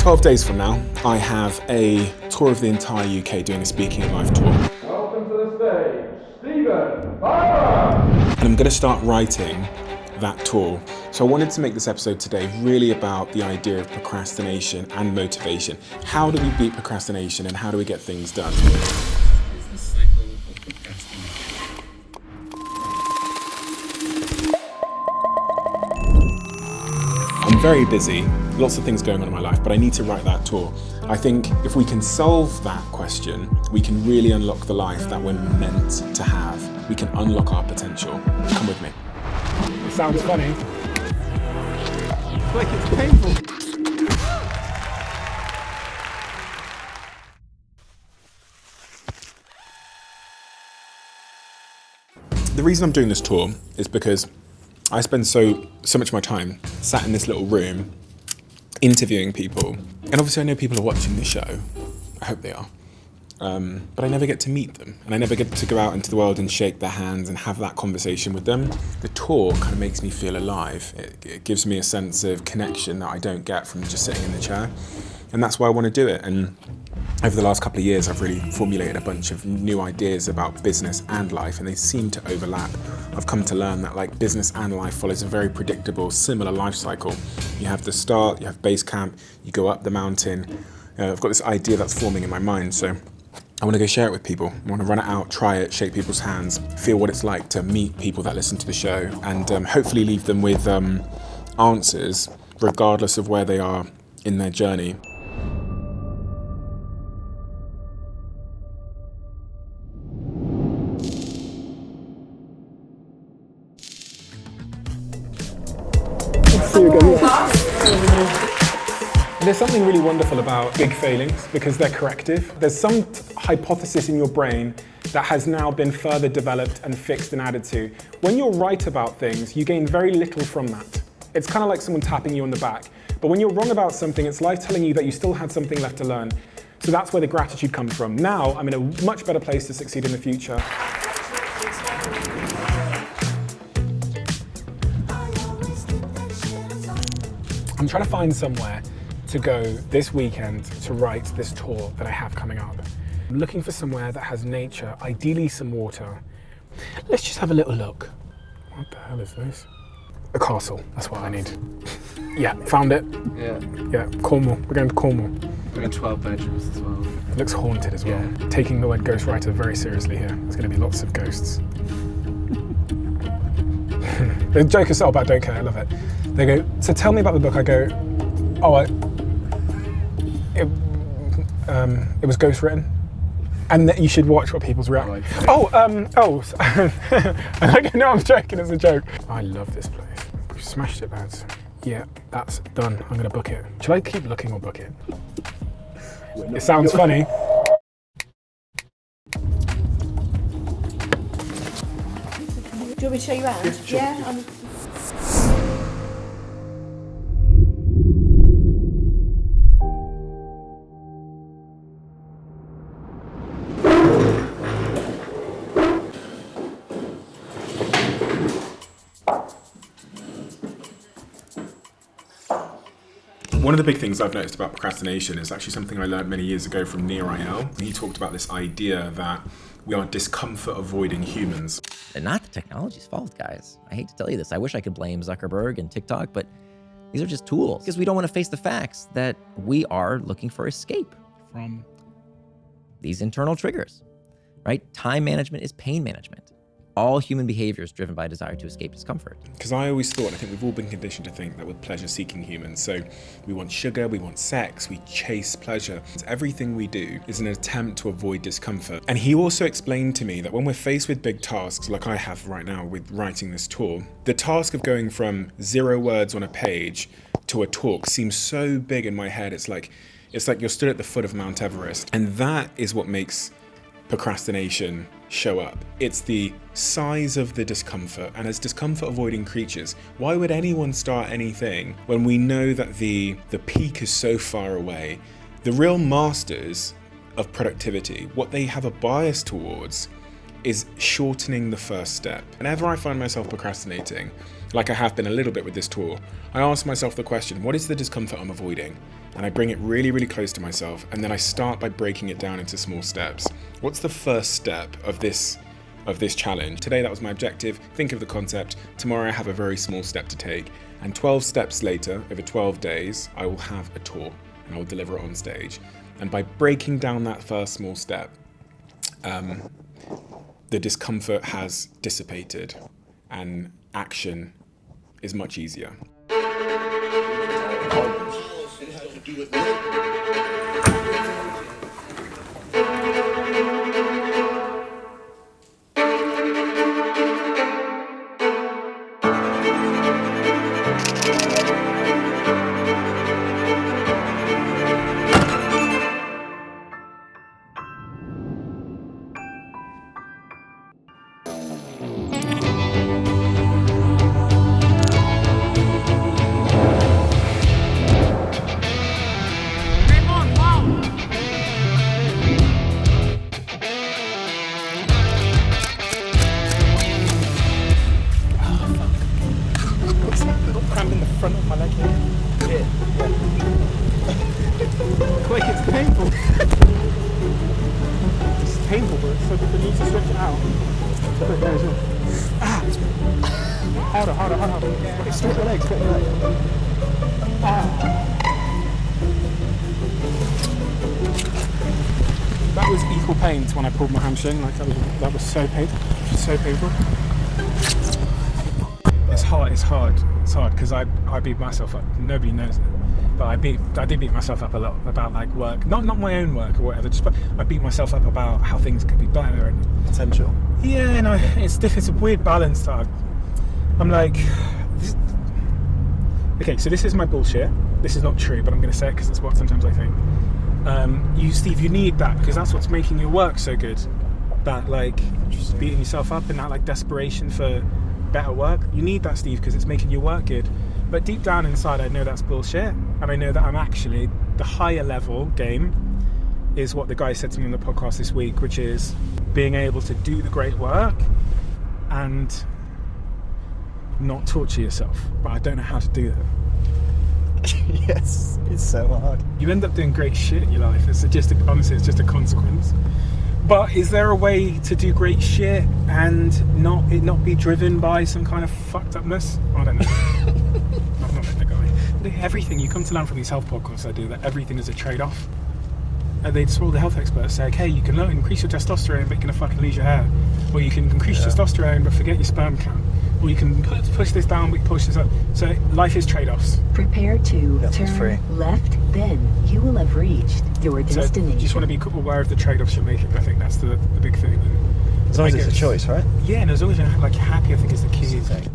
12 days from now, I have a tour of the entire UK doing a Speaking at Life tour. Welcome to the stage, Stephen Barber! And I'm going to start writing that tour. So I wanted to make this episode today really about the idea of procrastination and motivation. How do we beat procrastination and how do we get things done? Is the cycle of procrastination. I'm very busy, lots of things going on in my life, but I need to write that tour. I think if we can solve that question, we can really unlock the life that we're meant to have. We can unlock our potential. Come with me. It sounds funny. Like it's painful. The reason I'm doing this tour is because I spend so much of my time sat in this little room interviewing people. And obviously I know people are watching the show. I hope they are. But I never get to meet them. And I never get to go out into the world and shake their hands and have that conversation with them. The tour kind of makes me feel alive. It gives me a sense of connection that I don't get from just sitting in the chair. And that's why I want to do it. And over the last couple of years, I've really formulated a bunch of new ideas about business and life, and they seem to overlap. I've come to learn that like business and life follows a very predictable, similar life cycle. You have the start, you have base camp, you go up the mountain. I've got this idea that's forming in my mind, so I want to go share it with people. I want to run it out, try it, shake people's hands, feel what it's like to meet people that listen to the show, and hopefully leave them with answers, regardless of where they are in their journey. There's something really wonderful about big failings because they're corrective. There's some hypothesis in your brain that has now been further developed and fixed and added to. When you're right about things, you gain very little from that. It's kind of like someone tapping you on the back. But when you're wrong about something, it's life telling you that you still had something left to learn. So that's where the gratitude comes from. Now, I'm in a much better place to succeed in the future. I'm trying to find somewhere to go this weekend to write this tour that I have coming up. I'm looking for somewhere that has nature, ideally some water. Let's just have a little look. What the hell is this? A castle, that's what I need. Yeah, found it. Yeah, Cornwall, we're going to Cornwall. We're in 12 bedrooms as well. It looks haunted as well. Yeah. Taking the word ghostwriter very seriously here. There's going to be lots of ghosts. The joke is about don't care, I love it. They go, so tell me about the book. I go, it was ghost written. And that you should watch what people's reaction. I go, no, I'm joking, it's a joke. I love this place. We've smashed it, lads. Yeah, that's done. I'm gonna book it. Should I keep looking or book it? It sounds funny. Do you want me to show you around? Yeah, sure. Yeah. One of the big things I've noticed about procrastination is actually something I learned many years ago from Nir Eyal. He talked about this idea that we are discomfort avoiding humans. And not the technology's fault, guys. I hate to tell you this. I wish I could blame Zuckerberg and TikTok, but these are just tools because we don't want to face the facts that we are looking for escape from these internal triggers, right? Time management is pain management. All human behavior is driven by a desire to escape discomfort. Because I always thought, I think we've all been conditioned to think that we're pleasure-seeking humans. So we want sugar, we want sex, we chase pleasure. Everything we do is an attempt to avoid discomfort. And he also explained to me that when we're faced with big tasks, like I have right now with writing this tour, the task of going from 0 words on a page to a talk seems so big in my head. It's like you're stood at the foot of Mount Everest. And that is what makes procrastination show up. It's the size of the discomfort, and as discomfort avoiding creatures, why would anyone start anything when we know that the peak is so far away? The real masters of productivity, what they have a bias towards is shortening the first step. Whenever I find myself procrastinating, like I have been a little bit with this tour, I ask myself the question, what is the discomfort I'm avoiding? And I bring it really, really close to myself, and then I start by breaking it down into small steps. What's the first step of this challenge? Today that was my objective. Think of the concept. Tomorrow I have a very small step to take. And 12 steps later, over 12 days, I will have a tour and I will deliver it on stage. And by breaking down that first small step, the discomfort has dissipated and action is much easier. Cramp in the front of my leg here. Yeah. Quick, it's painful. It's painful, but it's so good. You need to stretch it out. Quick, there as well. Harder. Stretch your legs, That was equal pain to when I pulled my hamstring. Like that was so painful. So painful. It's hard because I beat myself up. Nobody knows it, but I did beat myself up a lot about like work, not my own work or whatever. Just I beat myself up about how things could be better and Potential. yeah, no, it's different. It's a weird balance that I'm like. Okay, so this is my bullshit. This is not true, but I'm going to say it because it's what sometimes I think. Steve, you need that because that's what's making your work so good. That like beating yourself up and that like desperation for better work. You need that, Steve, because it's making your work good. But deep down inside, I know that's bullshit, and I know that I'm actually the higher level game is what the guy said to me on the podcast this week, which is being able to do the great work and not torture yourself. But I don't know how to do that. Yes, it's so hard. You end up doing great shit in your life. Honestly, it's just a consequence. But is there a way to do great shit and not be driven by some kind of fucked upness? I don't know. I've not met the guy. Everything you come to learn from these health podcasts I do, that everything is a trade-off. And all the health experts say, okay, you can increase your testosterone, but you're gonna fucking lose your hair. Or you can increase testosterone, but forget your sperm count. Or you can push this down, but you push this up. So life is trade-offs. Prepare to Free. turn left, then you will have reached your So destination. you just want to be aware of the trade-offs you're making. I think that's the big thing. As long as it's a choice, right? Yeah, and as long as you're like happy, I think is the key thing.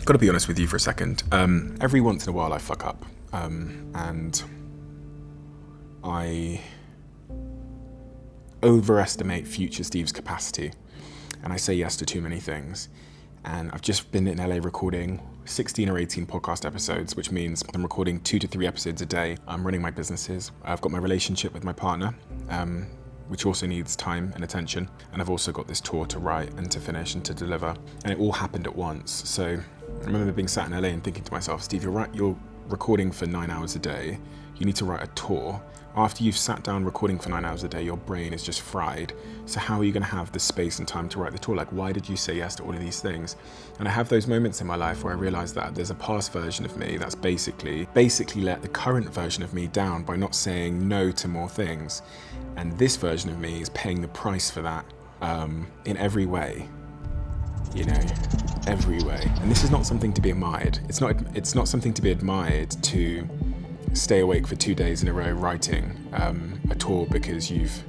Got to be honest with you for a second. Every once in a while I fuck up, and I overestimate future Steve's capacity, and I say yes to too many things. And I've just been in LA recording 16 or 18 podcast episodes, which means I'm recording 2 to 3 episodes a day. I'm running my businesses. I've got my relationship with my partner, which also needs time and attention. And I've also got this tour to write and to finish and to deliver. And it all happened at once. So I remember being sat in LA and thinking to myself, Steve, you're recording for 9 hours a day. You need to write a tour. After you've sat down recording for 9 hours a day, your brain is just fried. So how are you going to have the space and time to write the tour? Like, why did you say yes to all of these things? And I have those moments in my life where I realize that there's a past version of me that's basically let the current version of me down by not saying no to more things. And this version of me is paying the price for that in every way. You know, every way. And this is not something to be admired. It's not something to be admired to stay awake for 2 days in a row writing a tour because you've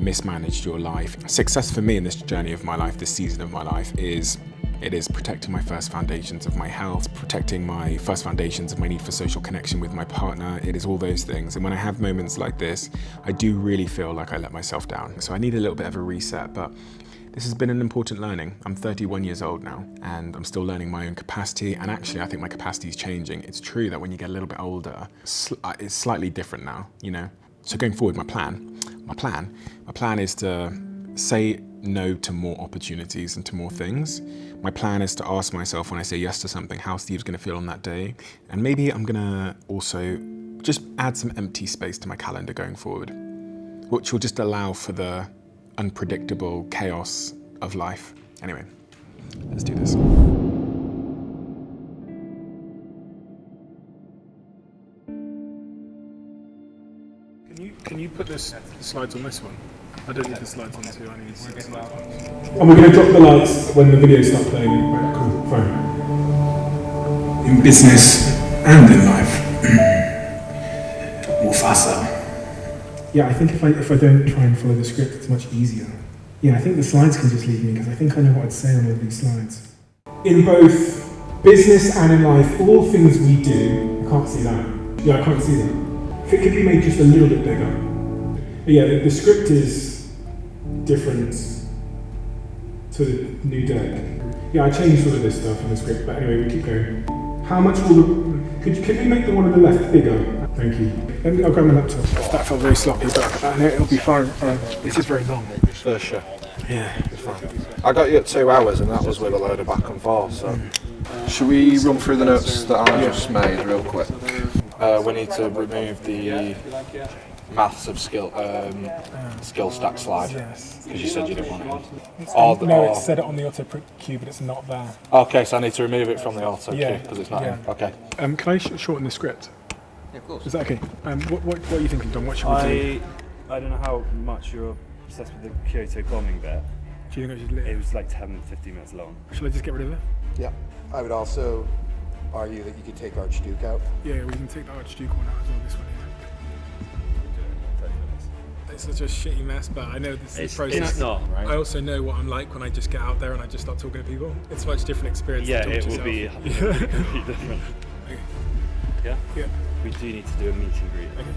mismanaged your life. Success for me in this journey of my life, this season of my life, is protecting my first foundations of my health, protecting my first foundations of my need for social connection with my partner. It is all those things. And when I have moments like this, I do really feel like I let myself down. So I need a little bit of a reset, but this has been an important learning. I'm 31 years old now, and I'm still learning my own capacity, and actually I think my capacity is changing. It's true that when you get a little bit older, it's slightly different now, you know? So going forward, my plan is to say no to more opportunities and to more things. My plan is to ask myself when I say yes to something, how Steve's gonna feel on that day. And maybe I'm gonna also just add some empty space to my calendar going forward, which will just allow for the unpredictable chaos of life. Anyway, let's do this. Can you put the slides on this one? I don't need the slides on two, I need the slides. And we're going to drop the lights when the videos start playing. Right, cool, fine. In business and in life. Mufasa. Yeah, I think if I don't try and follow the script, it's much easier. Yeah, I think the slides can just leave me because I think I know what I'd say on all these slides. In both business and in life, all things we do, I can't see that. Yeah, I can't see that. If it could be made just a little bit bigger. But yeah, the script is different to the new deck. Yeah, I changed all of this stuff in the script, but anyway, we keep going. How much will could we make the one on the left bigger? Thank you. I'll grab my laptop. That felt very sloppy, but I know it'll be fine. This is very long. First show. Yeah. I got you at 2 hours and that was with a load of back and forth, so. Should we run through the notes that I just made real quick? We need to remove the maths of skill stack slide. Yes. Because you said you didn't want it. It said it on the auto cue, but it's not there. Okay, so I need to remove it from the auto cue Yeah, because it's not yeah. in. Okay. Can I shorten the script? Yeah, of course. Is that okay? What are you thinking, Don? What should we do? I don't know how much you're obsessed with the Kyoto bombing bit. Do you think I should leave? It was like 10-15 minutes long. Should I just get rid of it? Yeah, I would also argue that you could take Archduke out. Yeah, we can take the Archduke one out as well, this one here. It's such a shitty mess, but I know this is the process. It's not, right? I also know what I'm like when I just get out there and I just start talking to people. It's a much different experience. Yeah, to talk it to will be yourself. completely different. Okay. Yeah? Yeah. We do need to do a meet and greet. Okay.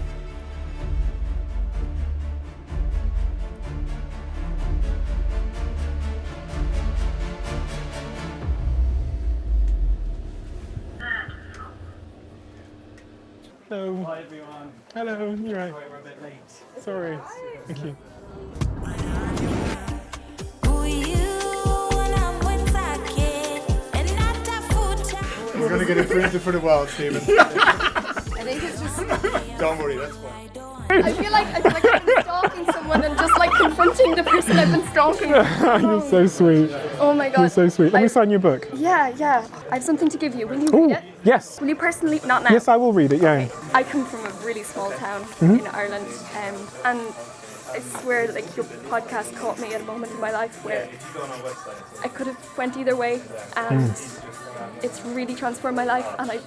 Hello. Hi everyone. Hello, you're right. Sorry, we're a bit late. Sorry. Thank you. We're going to get it printed for the world, Stephen. I think it's just. Don't worry, that's fine. I feel like I've been stalking someone and just like confronting the person I've been stalking. You're so sweet. Oh my god. You're so sweet. Let me sign your book. Yeah. I have something to give you. Will you Oh, read it? yes. Will you personally? Not now. Yes, I will read it, yeah. I come from a really small town in Ireland, and I swear, like, your podcast caught me at a moment in my life where I could have went either way, and it's really transformed my life. And I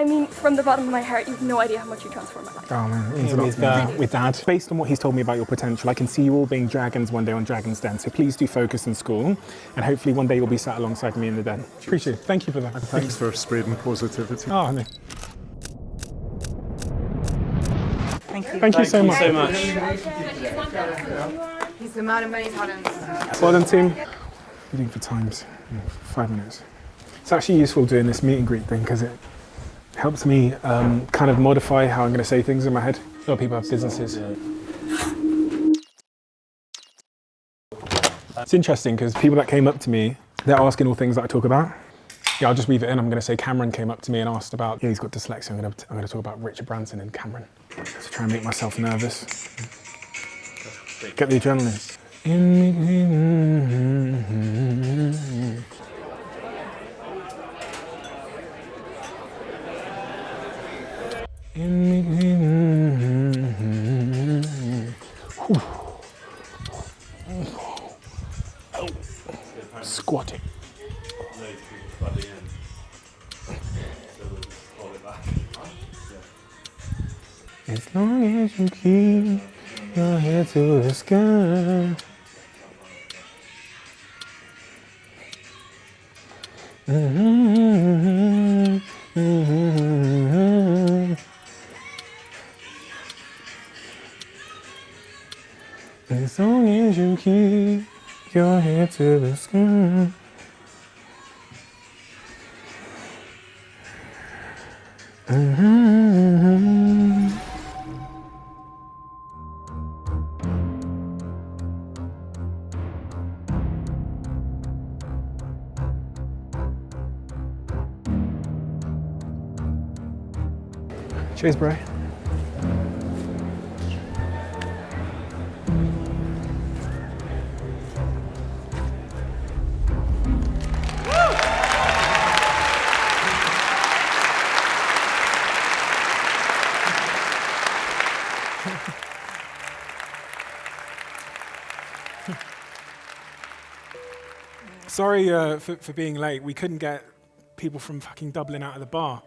mean, from the bottom of my heart, you've no idea how much you transformed my life. Oh man, with Dad. Based on what he's told me about your potential, I can see you all being dragons one day on Dragon's Den. So please do focus in school, and hopefully one day you'll be sat alongside me in the den. Appreciate it. Thank you for that. Thanks for spreading positivity. Oh, no. Thank you. Thank you so much. so much. He's the man of many talents. Well done, team. Waiting for times. 5 minutes. It's actually useful doing this meet and greet thing because it helps me kind of modify how I'm going to say things in my head. A lot of people have businesses. It's interesting because people that came up to me, they're asking all things that I talk about. Yeah, I'll just weave it in. I'm going to say Cameron came up to me and asked about, yeah, he's got dyslexia. I'm going to talk about Richard Branson and Cameron. To try and make myself nervous. Get the adrenaline. Squatting. As long as you keep your head to the sky. As long as you keep your head to the sky. Cheers, bro. Sorry for being late. We couldn't get people from fucking Dublin out of the bar.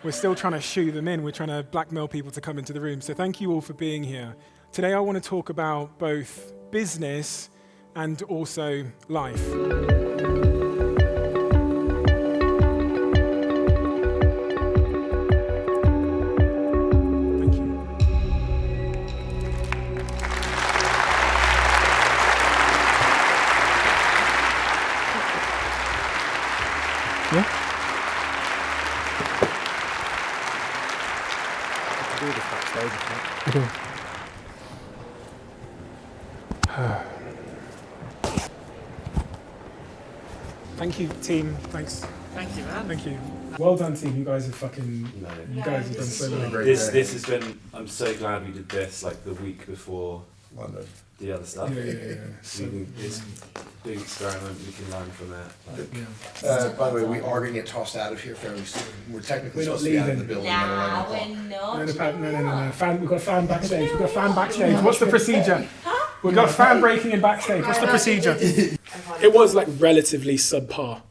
We're still trying to shoo them in. We're trying to blackmail people to come into the room. So thank you all for being here. Today I want to talk about both business and also life. Thank you. Yeah? Okay. Thank you, team. Thanks. Thank you, man. Thank you. Well done, team. You guys have fucking. You guys have done so well. This has been. I'm so glad we did this like the week before London. The other stuff. Yeah. So it's a big experiment. We can learn from it. Like, By the way, we are going to get tossed out of here fairly soon. We're technically We're not supposed to be out of the leaving. building. Nah, we're not. No. We've got a fan backstage. We've got a fan backstage. What's the procedure? We've got a fan breaking in backstage. What's the procedure? It was like relatively subpar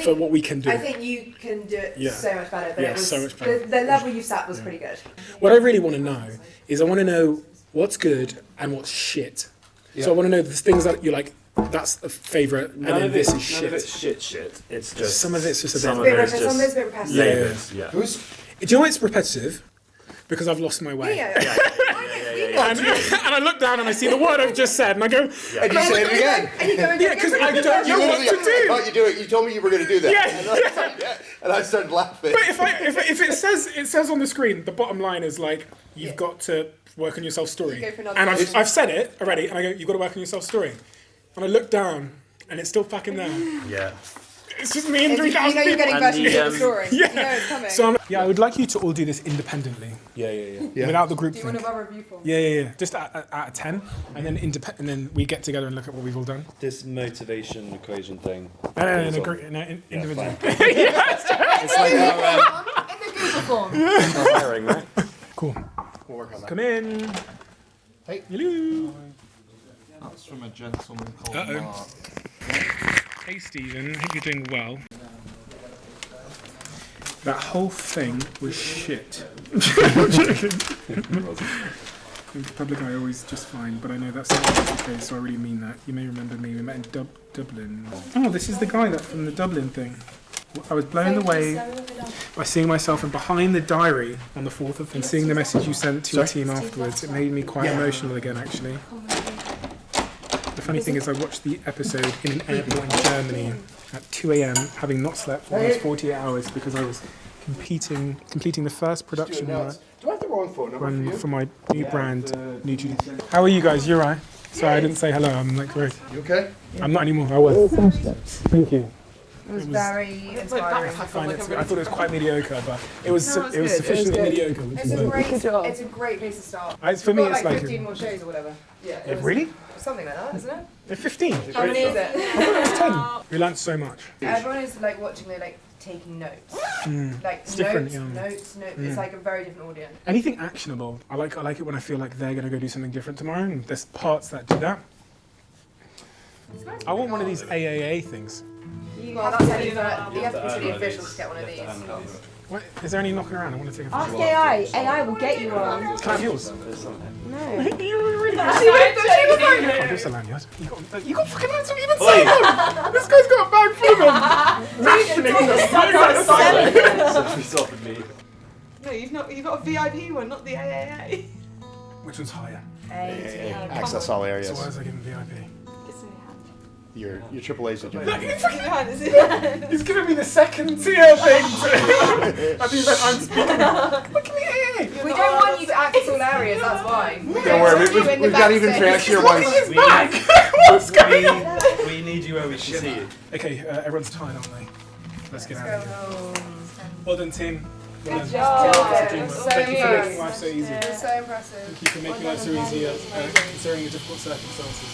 for what we can do. I think you can do it so much better. But Yeah, it was, so much better. The level you sat was pretty good. What I really want to know is I want to know what's good and what's shit. So I want to know the things that you're like, that's a favourite, and then this is shit. None of it's shit. It's just some of it's just a bit. Some of it's a bit repetitive. Yeah. Do you know why it's repetitive? Because I've lost my way. And I look down and I see the word I've just said, and I go. And you say it again. Yeah, because I don't know what to do. I thought you do it. You told me you were going to do that. And I started laughing. But if it says on the screen, the bottom line is like, you've got to work on your self-story. And I've said it already, and I go, you've got to work on your self-story. And I look down, and it's still fucking there. Yeah. It's just me and 3,000 people. You know you're getting versions of the story. Yeah. You know it's coming. So I would like you to all do this independently. Yeah. Without the group Do you thing. want a review form? Yeah. Just out of 10, and then and then we get together and look at what we've all done. This motivation equation thing. No, individually. It's like In the Google form. hiring, right? Cool. We'll work on that. Come in. Hey. Hello. That's from a gentleman called Uh-oh. Mark. Hey Stephen, hope you're doing well. That whole thing was shit. I'm joking. In public I always just fine, but I know that's not always the case, so I really mean that. You may remember me, we met in Dublin. Oh, this is the guy that from the Dublin thing. I was blown away by seeing myself in behind the diary on the 4th of, and seeing the message you sent to your team afterwards. It made me quite emotional again, actually. The funny thing is I watched the episode in an airport in Germany at 2 a.m. having not slept for almost 48 hours because I was completing the first production run Do I have the wrong phone number for my new brand, Nutrition. How are you guys? You alright? Sorry, I didn't say hello. I'm like, great. You okay? I'm not anymore. I was. Thank you. It was very inspiring. I thought it was quite mediocre, but it was sufficiently mediocre. Which It's is a like, great, it's a great place to start. For me, We've got it's like 15 more shows or whatever. Yeah. Yeah, really? Something like that, isn't it? They're 15. How many is it? It's 10. We learned so much. Everyone is like watching, they're like taking notes. Like It's different, notes. It's like a very different audience. Anything actionable. I like it when I feel like they're gonna go do something different tomorrow, and there's parts that do that. I want one of these AAA things. Well, that's how you have to be really official to get one of these. What, is there any knocking around? I want to take a Ask picture. AI. AI will get you one. Can I have yours? No. You're really good. I'm just a lanyard. You got fucking hands on even say them. This guy's got a bag full of them. No, you've got a VIP one, not the AAA. Which one's higher? Access all areas. So why is I giving VIP? It's in your hand. Your triple A's are Look, doing. he's giving me the second tier thing. I think that I'm speaking. Look at me. We don't want you to access all areas, that's why. Don't worry, we've got even fancier ones. We need you where we can see you. Okay, everyone's tired, aren't they? Let's get out of here. Well done, team. Well done. Thank you for making life so easy. You're so impressive. Thank you for making life so easy, considering the difficult circumstances.